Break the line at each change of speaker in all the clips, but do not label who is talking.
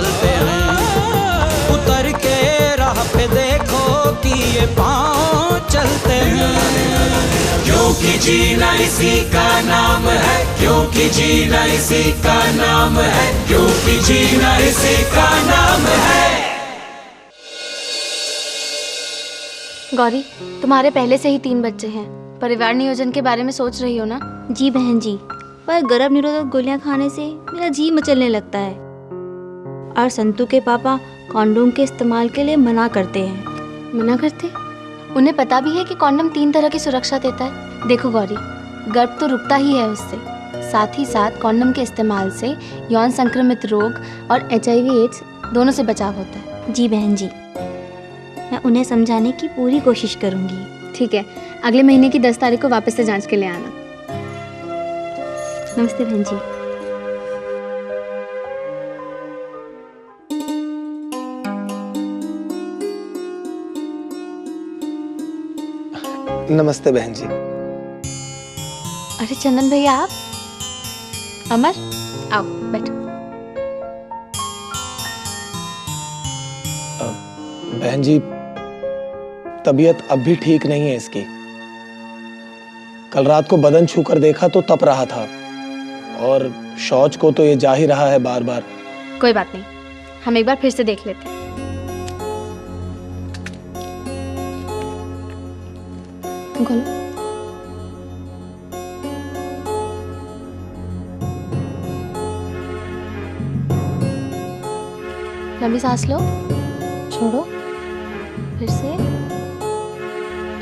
चलते हैं। उतर के राह पे देखो कि ये पाँव चलते हैं। क्योंकि जीना इसी का नाम है, क्योंकि जीना इसी का नाम है, क्योंकि जीना इसी का नाम है।
गौरी, तुम्हारे पहले से ही 3 बच्चे हैं, परिवार नियोजन के बारे में सोच रही हो ना?
जी बहन जी, पर गर्भ निरोधक गोलियां खाने से मेरा जी मचलने लगता है और संतू के पापा कॉन्डोम के इस्तेमाल के लिए मना करते हैं।
मना करते? उन्हें पता भी है कि कॉन्डम 3 तरह की सुरक्षा देता है। देखो गौरी, गर्भ तो रुकता ही है उससे, साथ ही साथ कॉन्डम के इस्तेमाल से यौन संक्रमित रोग और HIV एड्स दोनों से बचाव होता है।
जी बहन जी, मैं उन्हें समझाने की पूरी कोशिश करूंगी।
ठीक है, अगले महीने की 10 तारीख को वापस से जांच के लिए आना।
नमस्ते बहन जी।
नमस्ते बहन जी।
अरे चंदन भैया, आप? अमर, आओ बैठो।
बहन जी, तबीयत अब भी ठीक नहीं है इसकी। कल रात को बदन छूकर देखा तो तप रहा था और शौच को तो ये जा ही रहा है बार बार।
कोई बात नहीं, हम एक बार फिर से देख लेते हैं। तुम खोलो। लंबी सांस लो, छोड़ो, फिर से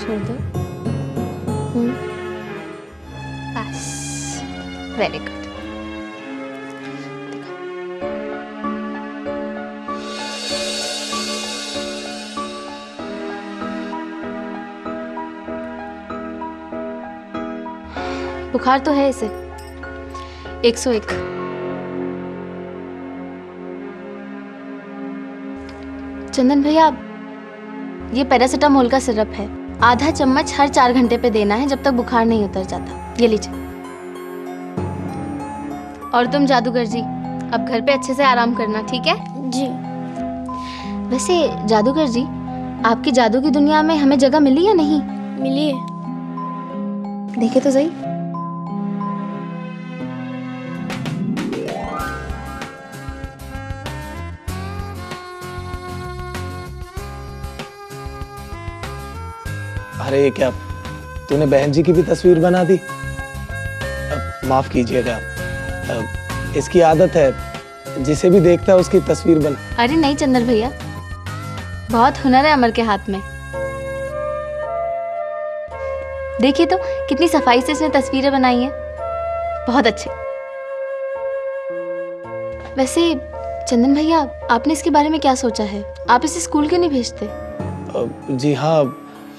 छोड़ दो। बस, वेरी गुड। बुखार तो है इसे, 101। चंदन भैया, ये पैरासिटामोल का सिरप है, आधा चम्मच हर 4 घंटे पे देना है जब तक बुखार नहीं उतर जाता। ये लीजिए। और तुम जादूगर जी, अब घर पे अच्छे से आराम करना, ठीक है?
जी।
वैसे जादूगर जी, आपकी जादू की दुनिया में हमें जगह मिली या नहीं?
मिली है।
देखे तो सही।
अरे ये क्या, तूने बहन जी की भी तस्वीर बना दी? माफ कीजिएगा, इसकी आदत है, जिसे भी देखता है उसकी तस्वीर बन।
अरे नहीं चंदन भैया, बहुत हुनर है अमर के हाथ में। देखिए तो कितनी सफाई से इसने तस्वीरें बनाई हैं, बहुत अच्छे। वैसे चंदन भैया, आपने इसके बारे में क्या सोचा है? आप इसे स्कूल क्यों नहीं भेजते?
जी हाँ,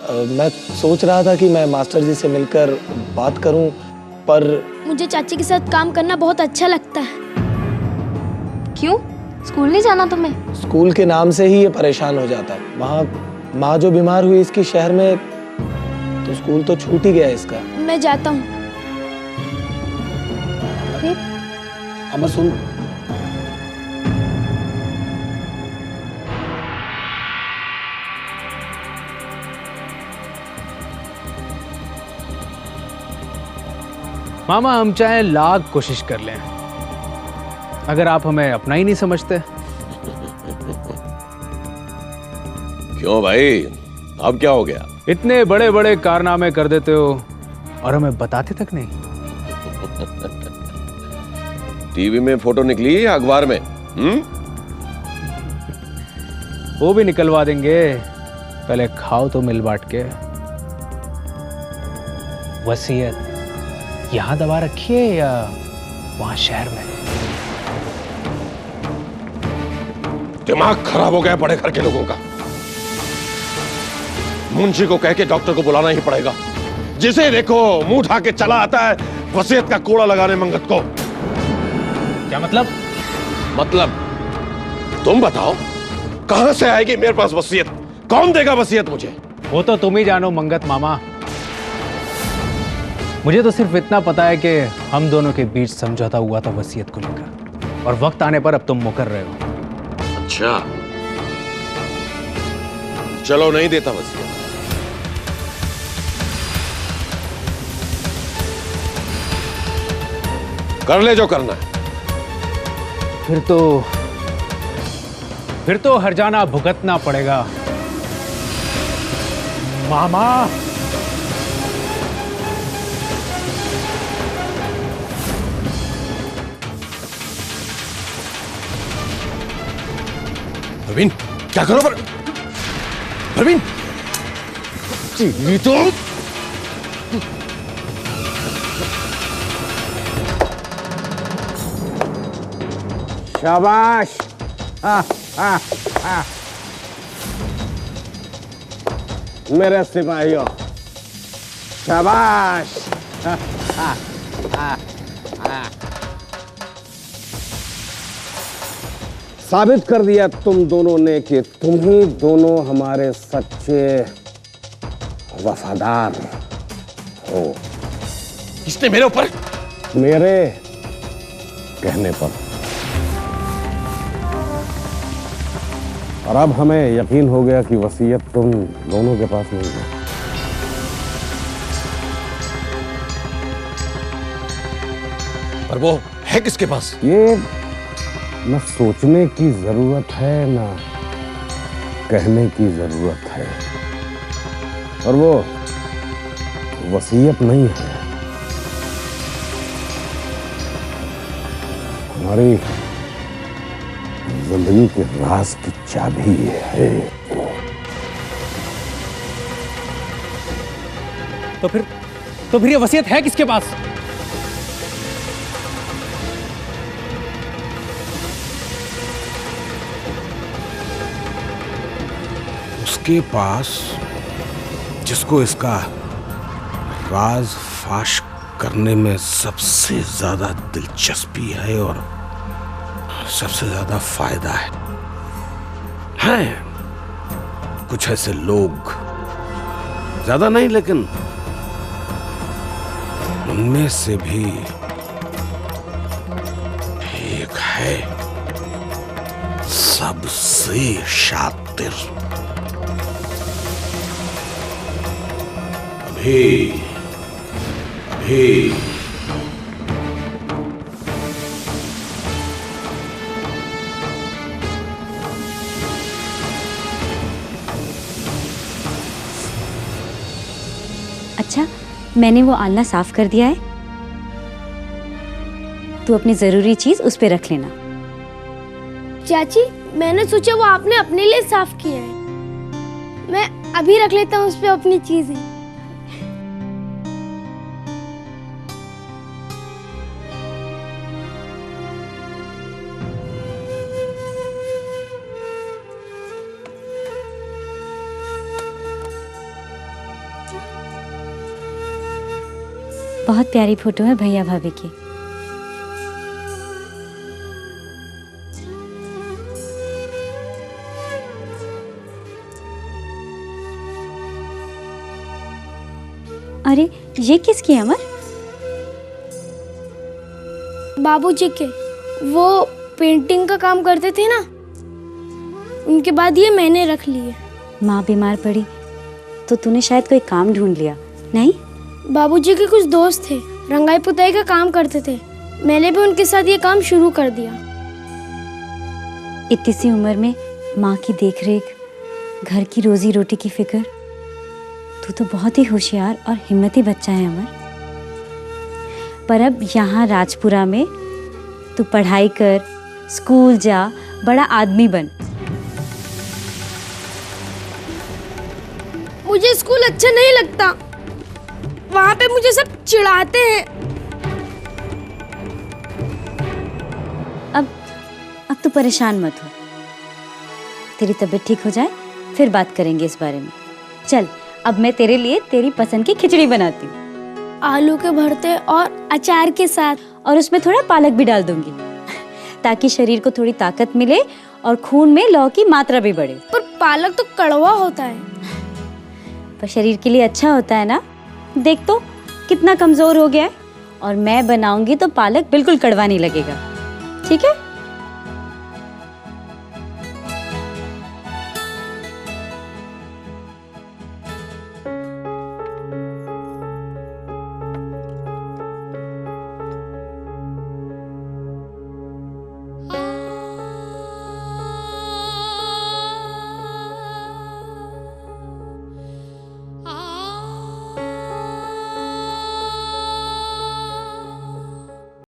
मैं सोच रहा था कि मैं मास्टर जी से मिलकर बात करूं, पर
मुझे चाची के साथ काम करना बहुत अच्छा लगता है।
क्यों? स्कूल नहीं जाना तुम्हें?
स्कूल के नाम से ही ये परेशान हो जाता है। वहाँ माँ जो बीमार हुई इसकी शहर में, तो स्कूल तो छूट ही गया इसका।
मैं जाता हूँ।
अमर सुन,
मामा, हम चाहे लाख कोशिश कर लें, अगर आप हमें अपना ही नहीं समझते।
क्यों भाई, अब क्या हो गया?
इतने बड़े बड़े कारनामे कर देते हो और हमें बताते तक नहीं।
टीवी में फोटो निकली या अखबार में?
वो भी निकलवा देंगे, पहले खाओ तो मिल बांट के। वसीयत यहां दबा रखी है या वहां शहर में?
दिमाग खराब हो गया बड़े घर के लोगों का। मुंशी को कह के डॉक्टर को बुलाना ही पड़ेगा। जिसे देखो मुंह उठा के चला आता है वसीयत का कोड़ा लगाने मंगत को।
क्या मतलब?
मतलब तुम बताओ, कहां से आएगी मेरे पास वसीयत? कौन देगा वसीयत मुझे?
वो तो तुम ही जानो मंगत मामा। मुझे तो सिर्फ इतना पता है कि हम दोनों के बीच समझौता हुआ था वसीयत को लेकर, और वक्त आने पर अब तुम मुकर रहे हो।
अच्छा, चलो नहीं देता वसीयत। कर ले जो करना है।
फिर तो हर्जाना भुगतना पड़ेगा मामा।
प्रवीण, क्या करो पर? प्रवीण, चीनी तो
शाबाश। मेरे सिपाहियों, शाबाश। साबित कर दिया तुम दोनों ने कि तुम ही दोनों हमारे सच्चे वफादार हो।
किसने मेरे ऊपर?
मेरे कहने पर। और अब हमें यकीन हो गया कि वसीयत तुम दोनों के पास नहीं है।
पर वो है किसके पास?
ये न सोचने की जरूरत है, न कहने की जरूरत है। और वो वसीयत नहीं है, हमारी जिंदगी के राज की चाबी है।
तो फिर ये वसीयत है किसके पास?
उसके पास जिसको इसका राज फाश करने में सबसे ज्यादा दिलचस्पी है और सबसे ज्यादा फायदा है कुछ ऐसे लोग, ज्यादा नहीं लेकिन उनमें से भी एक है सबसे शातिर। अभी
अच्छा, मैंने वो आलना साफ कर दिया है, तू अपनी जरूरी चीज उस पे रख लेना।
चाची, मैंने सोचा वो आपने अपने लिए साफ किया है, मैं अभी रख लेता हूँ उस पे अपनी चीजें।
बहुत प्यारी फोटो है भैया भाभी की। अरे ये किसकी है अमर?
बाबूजी के, वो पेंटिंग का काम करते थे ना, उनके बाद ये मैंने रख लिए।
माँ बीमार पड़ी तो तूने शायद कोई काम ढूंढ लिया, नहीं?
बाबूजी के कुछ दोस्त थे, रंगाई पुताई का काम करते थे, मैंने भी उनके साथ ये काम शुरू कर दिया।
इतनी सी उम्र में माँ की देखरेख, घर की रोजी रोटी की फिक्र, तू तो बहुत ही होशियार और हिम्मती बच्चा है अमर। पर अब यहाँ राजपुरा में तू पढ़ाई कर, स्कूल जा, बड़ा आदमी बन।
मुझे स्कूल अच्छा नहीं लगता, वहाँ पे मुझे सब चिढ़ाते हैं।
अब तू परेशान मत हो, तेरी तबीयत ठीक हो जाए फिर बात करेंगे इस बारे में। चल, अब मैं तेरे लिए तेरी पसंद की खिचड़ी बनाती हूँ,
आलू के भरते और अचार के साथ,
और उसमें थोड़ा पालक भी डाल दूंगी ताकि शरीर को थोड़ी ताकत मिले और खून में लौ की मात्रा भी बढ़े।
पर पालक तो कड़वा होता है।
पर शरीर के लिए अच्छा होता है ना। देख तो कितना कमजोर हो गया है, और मैं बनाऊंगी तो पालक बिल्कुल कड़वा नहीं लगेगा, ठीक है?